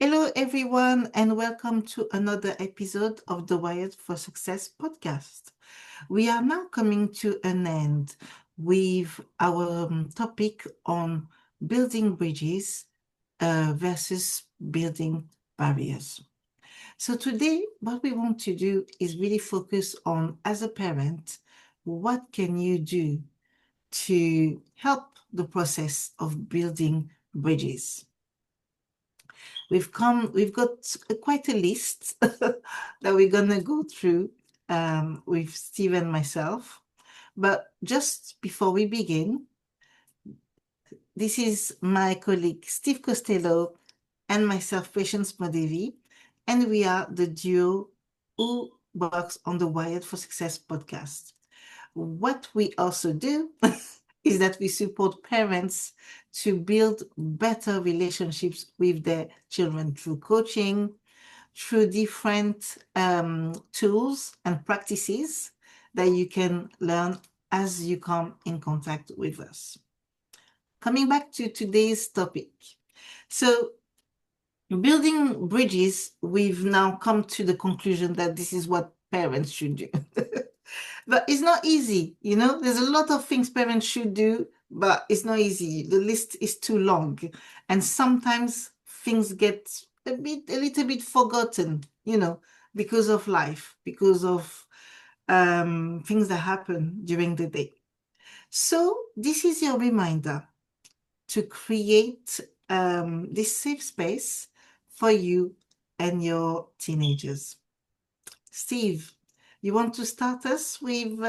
Hello, everyone, and welcome to another episode of the Wired for Success podcast. We are now coming to an end with our topic on building bridges versus building barriers. So, today, what we want to do is really focus on, as a parent, what can you do to help the process of building bridges? We've got quite a list that we're gonna go through with Steve and myself. But just before we begin, this is my colleague Steve Costello and myself, Patience Modevi, and we are the duo who works on the Wired for Success podcast. What we also do is that we support parents to build better relationships with their children through coaching, through different tools and practices that you can learn as you come in contact with us. Coming back to today's topic. So, building bridges, we've now come to the conclusion that this is what parents should do. But it's not easy, there's a lot of things parents should do, but it's not easy. The list is too long. And sometimes things get a little bit forgotten, because of life, because of things that happen during the day. So this is your reminder to create this safe space for you and your teenagers. Steve, you want to start us with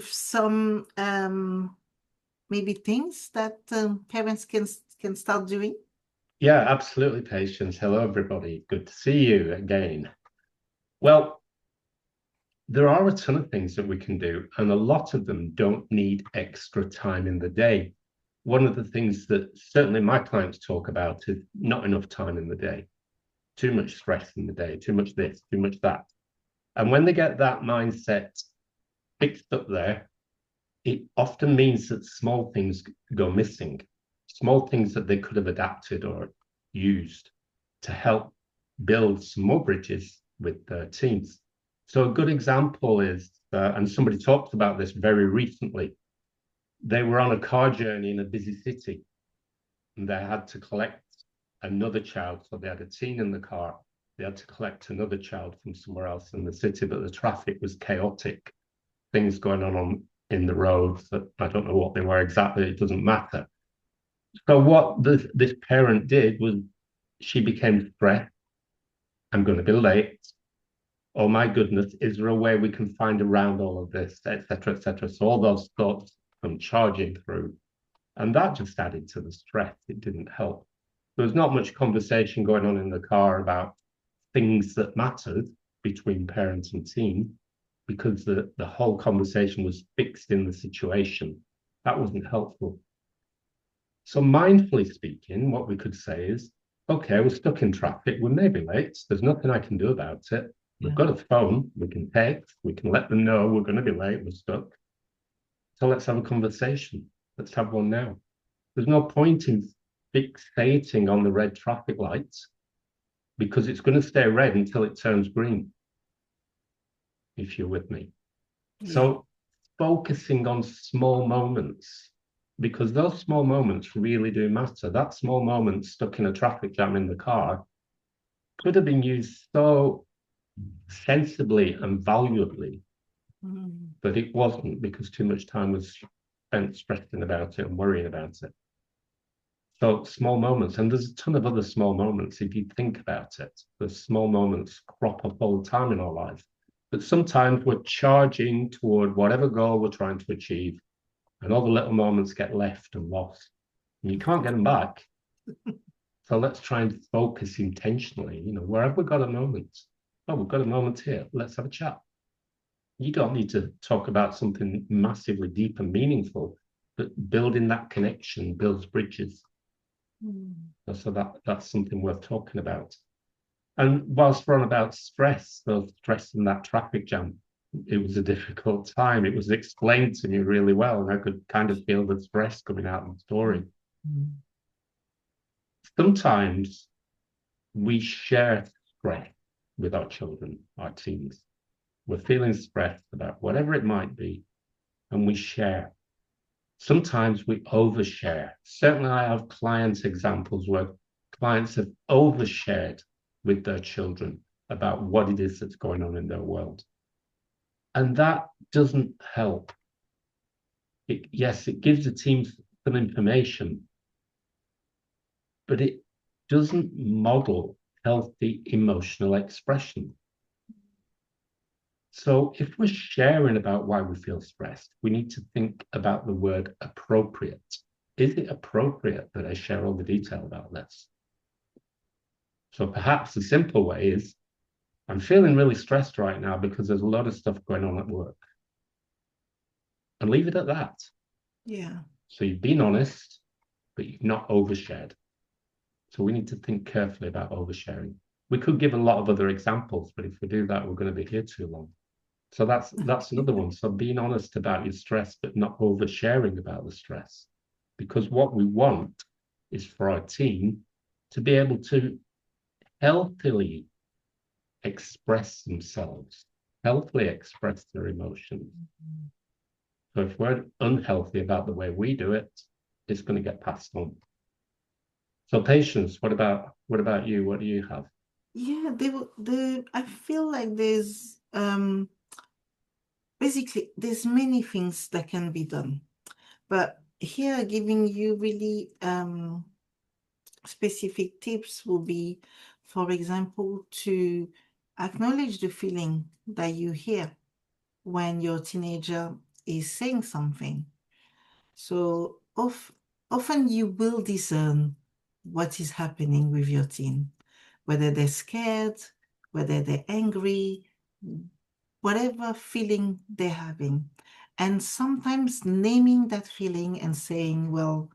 some maybe things that parents can start doing? Yeah, absolutely, Patience. Hello, everybody. Good to see you again. Well, there are a ton of things that we can do, and a lot of them don't need extra time in the day. One of the things that certainly my clients talk about is not enough time in the day, too much stress in the day, too much this, too much that. And when they get that mindset fixed up there, it often means that small things go missing, small things that they could have adapted or used to help build some more bridges with their teams. So a good example is, and somebody talked about this very recently, they were on a car journey in a busy city and they had to collect another child. So they had a teen in the car. They had to collect another child from somewhere else in the city, but the traffic was chaotic. Things going on in the roads that I don't know what they were exactly. It doesn't matter. So what this parent did was she became stressed. I'm going to be late. Oh my goodness, is there a way we can find around all of this, etc., etc.? So all those thoughts come charging through. And that just added to the stress. It didn't help. There was not much conversation going on in the car about things that mattered between parents and teen because the whole conversation was fixed in the situation. That wasn't helpful. So mindfully speaking, what we could say is, okay, we're stuck in traffic. We may be late. There's nothing I can do about it. We've got a phone. We can text. We can let them know we're going to be late. We're stuck. So let's have a conversation. Let's have one now. There's no point in fixating on the red traffic lights because it's going to stay red until it turns green, if you're with me. Yeah. So focusing on small moments, because those small moments really do matter. That small moment stuck in a traffic jam in the car could have been used so sensibly and valuably, but it wasn't because too much time was spent stressing about it and worrying about it. So small moments, and there's a ton of other small moments if you think about it. The small moments crop up all the time in our life. But sometimes we're charging toward whatever goal we're trying to achieve, and all the little moments get left and lost. And you can't get them back. So let's try and focus intentionally. Where have we got a moment? Oh, we've got a moment here. Let's have a chat. You don't need to talk about something massively deep and meaningful, but building that connection builds bridges. So that's something worth talking about. And whilst we're on about stress, so stress in that traffic jam, it was a difficult time. It was explained to me really well, and I could kind of feel the stress coming out of the story. Sometimes we share stress with our children, our teens. We're feeling stressed about whatever it might be, and we share. Sometimes we overshare. Certainly, I have client examples where clients have overshared with their children about what it is that's going on in their world. And that doesn't help. Yes, it gives the team some information, but it doesn't model healthy emotional expression. So if we're sharing about why we feel stressed, we need to think about the word appropriate. Is it appropriate that I share all the detail about this? So perhaps the simple way is, I'm feeling really stressed right now because there's a lot of stuff going on at work. And leave it at that. Yeah. So you've been honest, but you've not overshared. So we need to think carefully about oversharing. We could give a lot of other examples, but if we do that, we're going to be here too long. So that's another one. So being honest about your stress, but not oversharing about the stress. Because what we want is for our team to be able to healthily express themselves, healthily express their emotions. So if we're unhealthy about the way we do it, it's going to get passed on. So Patience, what about you? What do you have? Yeah, I feel like basically there's many things that can be done. But here giving you really specific tips will be, for example, to acknowledge the feeling that you hear when your teenager is saying something. So often you will discern what is happening with your teen, whether they're scared, whether they're angry, whatever feeling they're having. And sometimes naming that feeling and saying, well,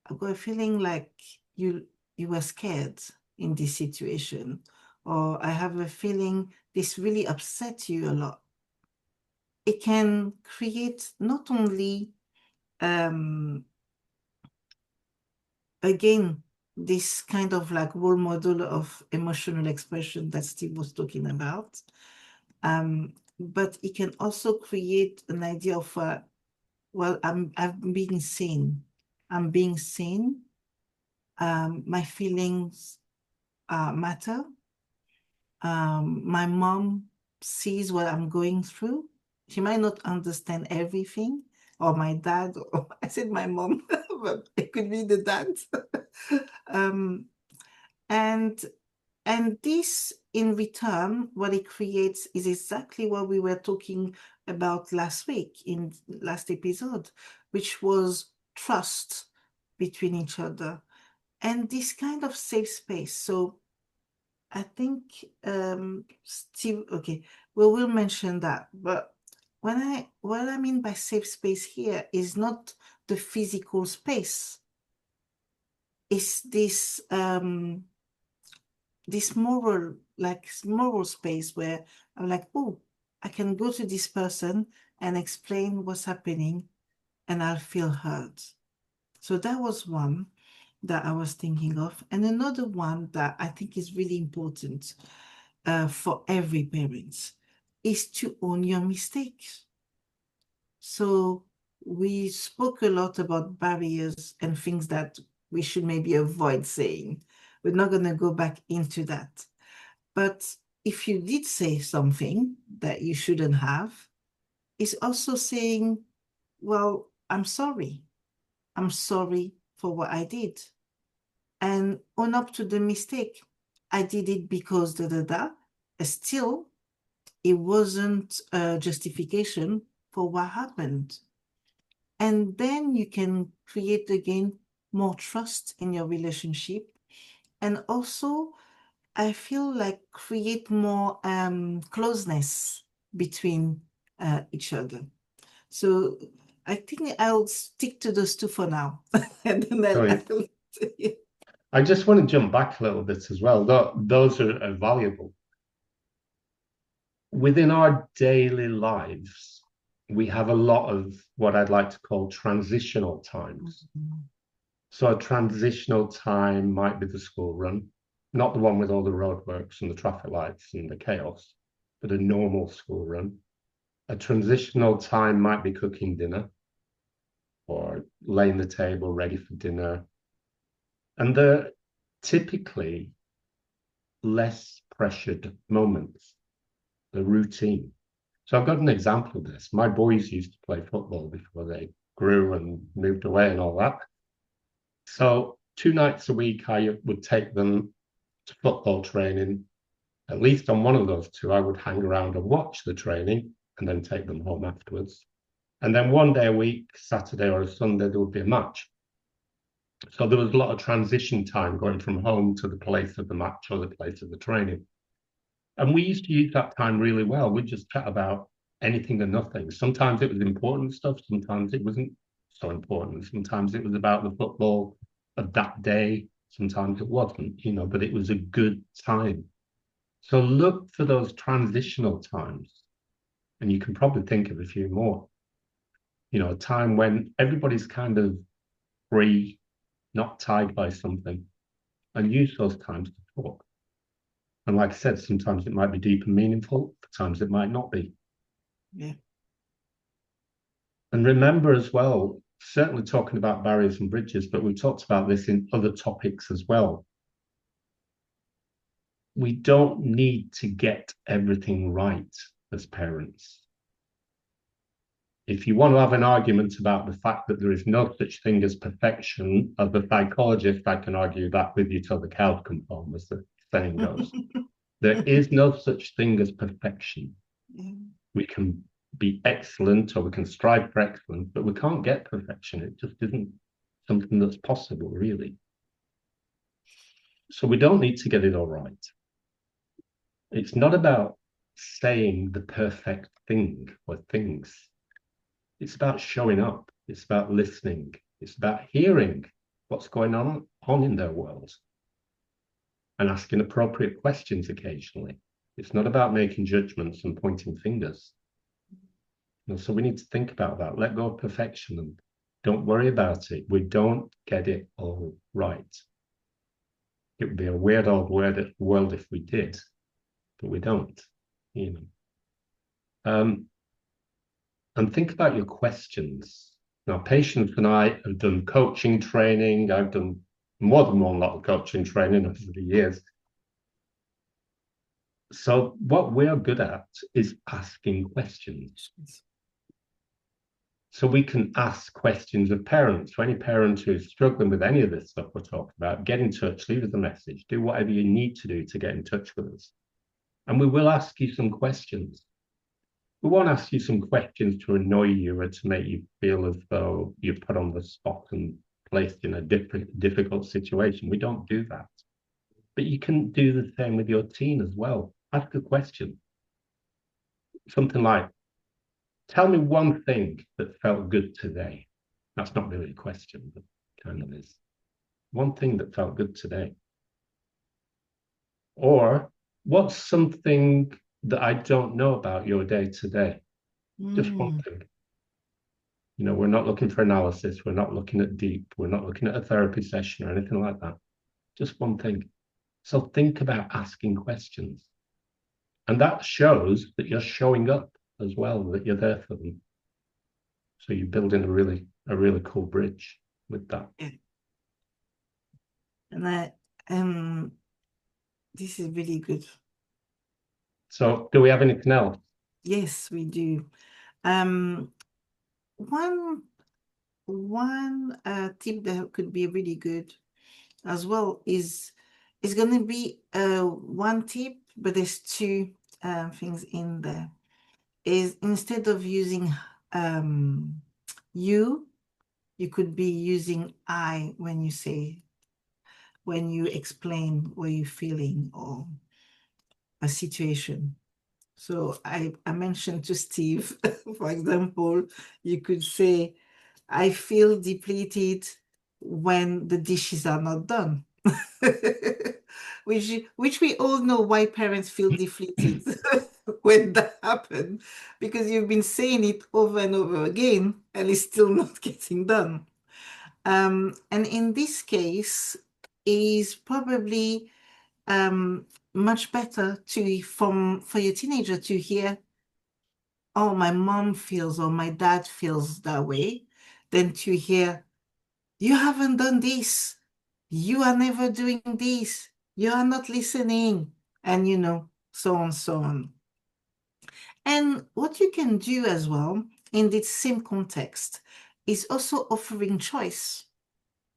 I've got a feeling like you were scared in this situation, or I have a feeling this really upset you a lot. It can create not only um, again this kind of like role model of emotional expression that Steve was talking about, but it can also create an idea of well, I'm being seen. I'm being seen. My feelings matter. My mom sees what I'm going through. She might not understand everything, or my dad, or I said my mom, but it could be the dad. um, and and this in return, what it creates is exactly what we were talking about last week in last episode, which was trust between each other and this kind of safe space. So I think Steve, okay, we will mention that, but what I mean by safe space here is not the physical space. It's this moral space where I'm like, oh, I can go to this person and explain what's happening and I'll feel heard. So that was one that I was thinking of. And another one that I think is really important for every parent is to own your mistakes. So we spoke a lot about barriers and things that we should maybe avoid saying. We're not going to go back into that. But if you did say something that you shouldn't have, it's also saying, well, I'm sorry. I'm sorry for what I did. And own up to the mistake. I did it because da da da. Still, it wasn't a justification for what happened. And then you can create again more trust in your relationship. And also, I feel like create more closeness between each other. So I think I'll stick to those two for now. And then Sorry, I'll I just want to jump back a little bit as well. Those are valuable. Within our daily lives, we have a lot of what I'd like to call transitional times. So a transitional time might be the school run, not the one with all the roadworks and the traffic lights and the chaos, but a normal school run. A transitional time might be cooking dinner or laying the table ready for dinner. And they're typically less pressured moments, the routine. So I've got an example of this. My boys used to play football before they grew and moved away and all that. So 2 nights a week, I would take them to football training. At least on one of those two, I would hang around and watch the training and then take them home afterwards. And then one day a week, Saturday or a Sunday, there would be a match. So there was a lot of transition time going from home to the place of the match or the place of the training. And we used to use that time really well. We'd just chat about anything and nothing. Sometimes it was important stuff, sometimes it wasn't so important. Sometimes it was about the football of that day, sometimes it wasn't, but it was a good time. So look for those transitional times, and you can probably think of a few more. A time when everybody's kind of free, not tied by something, and use those times to talk. And like I said, sometimes it might be deep and meaningful, times it might not be. Yeah. And remember as well, certainly talking about barriers and bridges, but we've talked about this in other topics as well. We don't need to get everything right as parents. If you want to have an argument about the fact that there is no such thing as perfection, as a psychologist, I can argue that with you till the cows come home, as the saying goes. There is no such thing as perfection. Yeah. We can be excellent or we can strive for excellence, but we can't get perfection. It just isn't something that's possible, really. So we don't need to get it all right. It's not about saying the perfect thing or things. It's about showing up. It's about listening. It's about hearing what's going on in their world and asking appropriate questions occasionally. It's not about making judgments and pointing fingers. So we need to think about that. Let go of perfection and don't worry about it. We don't get it all right. It would be a weird old world if we did, but we don't. And think about your questions. Now, Patience and I have done coaching training. I've done more than one lot of coaching training over the years. So what we're good at is asking questions. So we can ask questions of parents. So any parent who's struggling with any of this stuff we're talking about, get in touch, leave us a message, do whatever you need to do to get in touch with us. And we will ask you some questions. We won't ask you some questions to annoy you or to make you feel as though you're put on the spot and placed in a difficult situation. We don't do that. But you can do the same with your teen as well. Ask a question. Something like, tell me one thing that felt good today. That's not really a question, but kind of is. One thing that felt good today. Or what's something that I don't know about your day today? Just one thing. We're not looking for analysis. We're not looking at deep. We're not looking at a therapy session or anything like that. Just one thing. So think about asking questions. And that shows that you're showing up as well, that you're there for them. So you're building a really cool bridge with that. Yeah. This is really good. So do we have anything else? Yes, we do. One tip that could be really good as well is going to be one tip, but there's two things in there. Is instead of using you could be using I when you explain what you're feeling or a situation. So I mentioned to Steve, for example, you could say, I feel depleted when the dishes are not done. which we all know why parents feel deflated when that happens, because you've been saying it over and over again and it's still not getting done. And in this case, is probably much better to for your teenager to hear, oh, my mom feels or my dad feels that way, than to hear, you haven't done this. You are never doing this. You are not listening. And, so on, so on. And what you can do as well in this same context is also offering choice.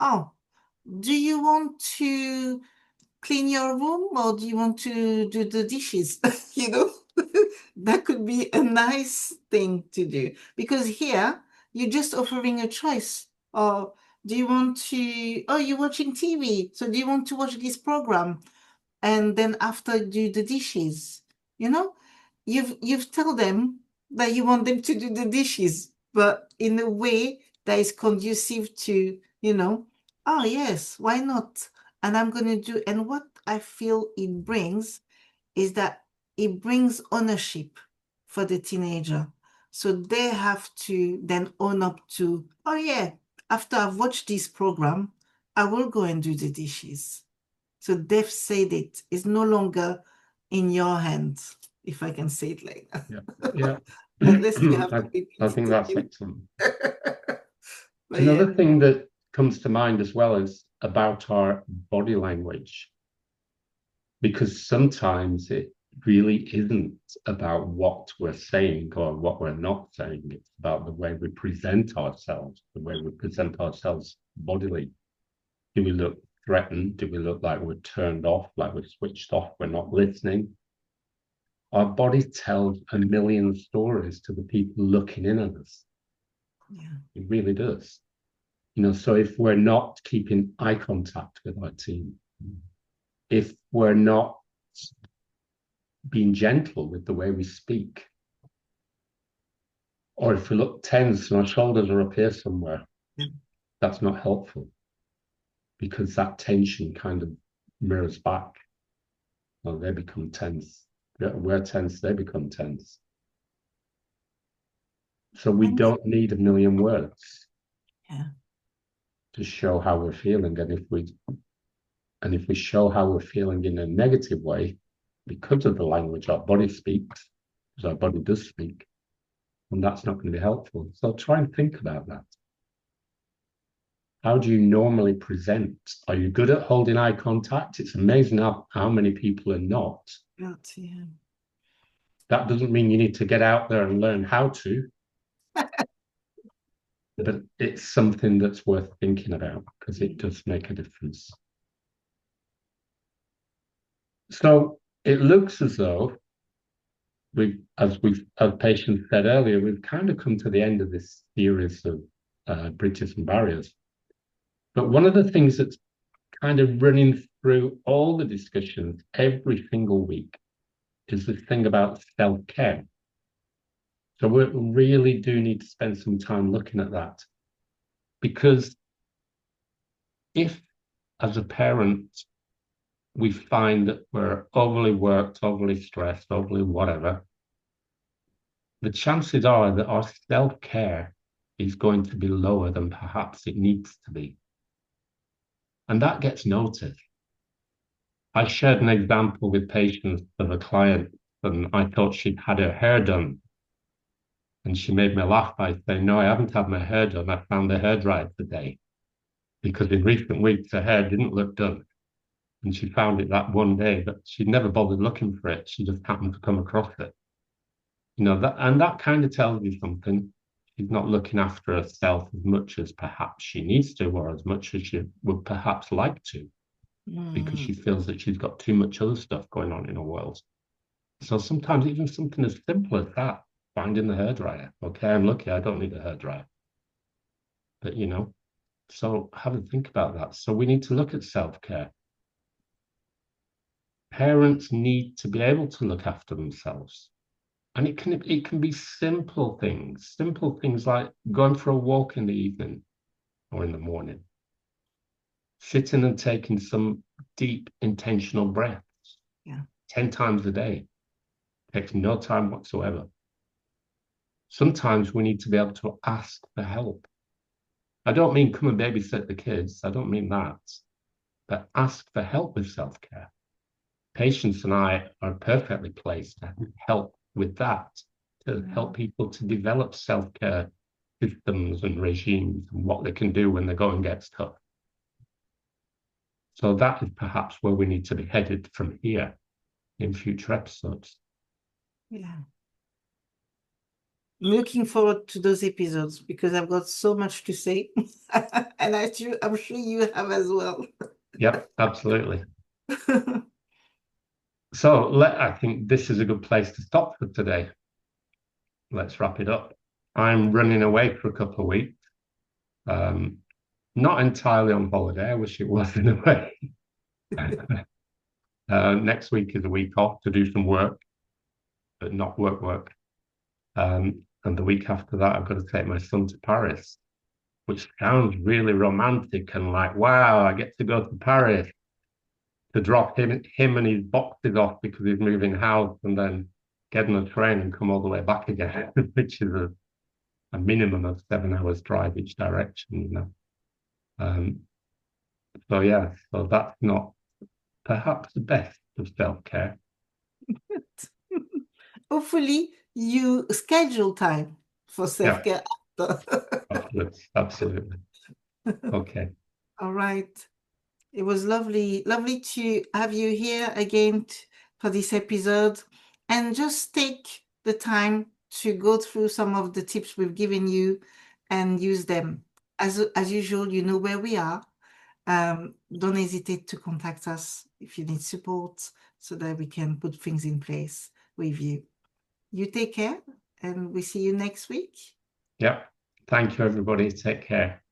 Oh, do you want to clean your room or do you want to do the dishes? You know, that could be a nice thing to do because here you're just offering a choice. Or do you want to, oh, you're watching TV. So do you want to watch this program? And then after do the dishes, you know? You've tell them that you want them to do the dishes, but in a way that is conducive to, oh yes, why not? And I'm going to do, and what I feel it brings is that it brings ownership for the teenager. So they have to then own up to, oh yeah, after I've watched this program, I will go and do the dishes. So they've said it. It's no longer in your hands, if I can say it like that. Yeah. Unless you have I think that's to. excellent. But yeah, Another thing that comes to mind as well is about our body language, because sometimes it really isn't about what we're saying or what we're not saying. It's about the way we present ourselves, the way we present ourselves bodily. Do we look threatened? Do we look like we're turned off, like we're switched off, we're not listening? Our body tells a million stories to the people looking in at us. yeah, It really does. So if we're not keeping eye contact with our team, if we're not being gentle with the way we speak, or if we look tense and our shoulders are up here somewhere, yeah. that's not helpful because that tension kind of mirrors back. Well, they become tense. We're tense, they become tense. So we And don't need a million words yeah, to show how we're feeling. And if we show how we're feeling in a negative way, because of the language our body speaks, because our body does speak, and that's not going to be helpful. So try and think about that. How do you normally present? Are you good at holding eye contact? It's amazing how many people are not. yeah. That doesn't mean you need to get out there and learn how to, but it's something that's worth thinking about because it does make a difference. So it looks as though as patients said earlier, we've kind of come to the end of this series of bridges and barriers. But one of the things that's kind of running through all the discussions every single week is this thing about self-care. So we really do need to spend some time looking at that, because if, as a parent, we find that we're overly worked, overly stressed, overly whatever, the chances are that our self-care is going to be lower than perhaps it needs to be. And that gets noticed. I shared an example with patients of a client, and I thought she'd had her hair done. And she made me laugh by saying, no, I haven't had my hair done. I found the hairdryer today. Because in recent weeks, her hair didn't look done. And she found it that one day, but she'd never bothered looking for it. She just happened to come across it. That kind of tells you something. She's not looking after herself as much as perhaps she needs to, or as much as she would perhaps like to, because she feels that she's got too much other stuff going on in her world. So sometimes even something as simple as that, finding the hairdryer. Okay, I'm lucky, I don't need a hairdryer. But so have a think about that. So we need to look at self-care. Parents need to be able to look after themselves. And it can be simple things like going for a walk in the evening or in the morning, sitting and taking some deep intentional breaths, Yeah. 10 times a day. Takes no time whatsoever. Sometimes we need to be able to ask for help. I don't mean come and babysit the kids. I don't mean that. But ask for help with self-care. Patients and I are perfectly placed to help with that, to help people to develop self-care systems and regimes and what they can do when the going gets tough. So that is perhaps where we need to be headed from here in future episodes. Yeah. I'm looking forward to those episodes because I've got so much to say. And I'm sure you have as well. Yep, absolutely. So I think this is a good place to stop for today. Let's wrap it up. I'm running away for a couple of weeks. Not entirely on holiday. I wish it was in a way. Next week is a week off to do some work, but not work. And the week after that, I've got to take my son to Paris, which sounds really romantic and like, wow, I get to go to Paris to drop him and his boxes off because he's moving house, and then get on a train and come all the way back again, which is a minimum of 7 hours drive each direction, you know. So yeah, so that's not perhaps the best of self-care. Hopefully, you schedule time for self-care after. Absolutely. Okay. All right. It was lovely to have you here again for this episode, and just take the time to go through some of the tips we've given you and use them. As usual, you know where we are. Don't hesitate to contact us if you need support so that we can put things in place with you. You take care, and we see you next week. Yep. Thank you, everybody. Take care.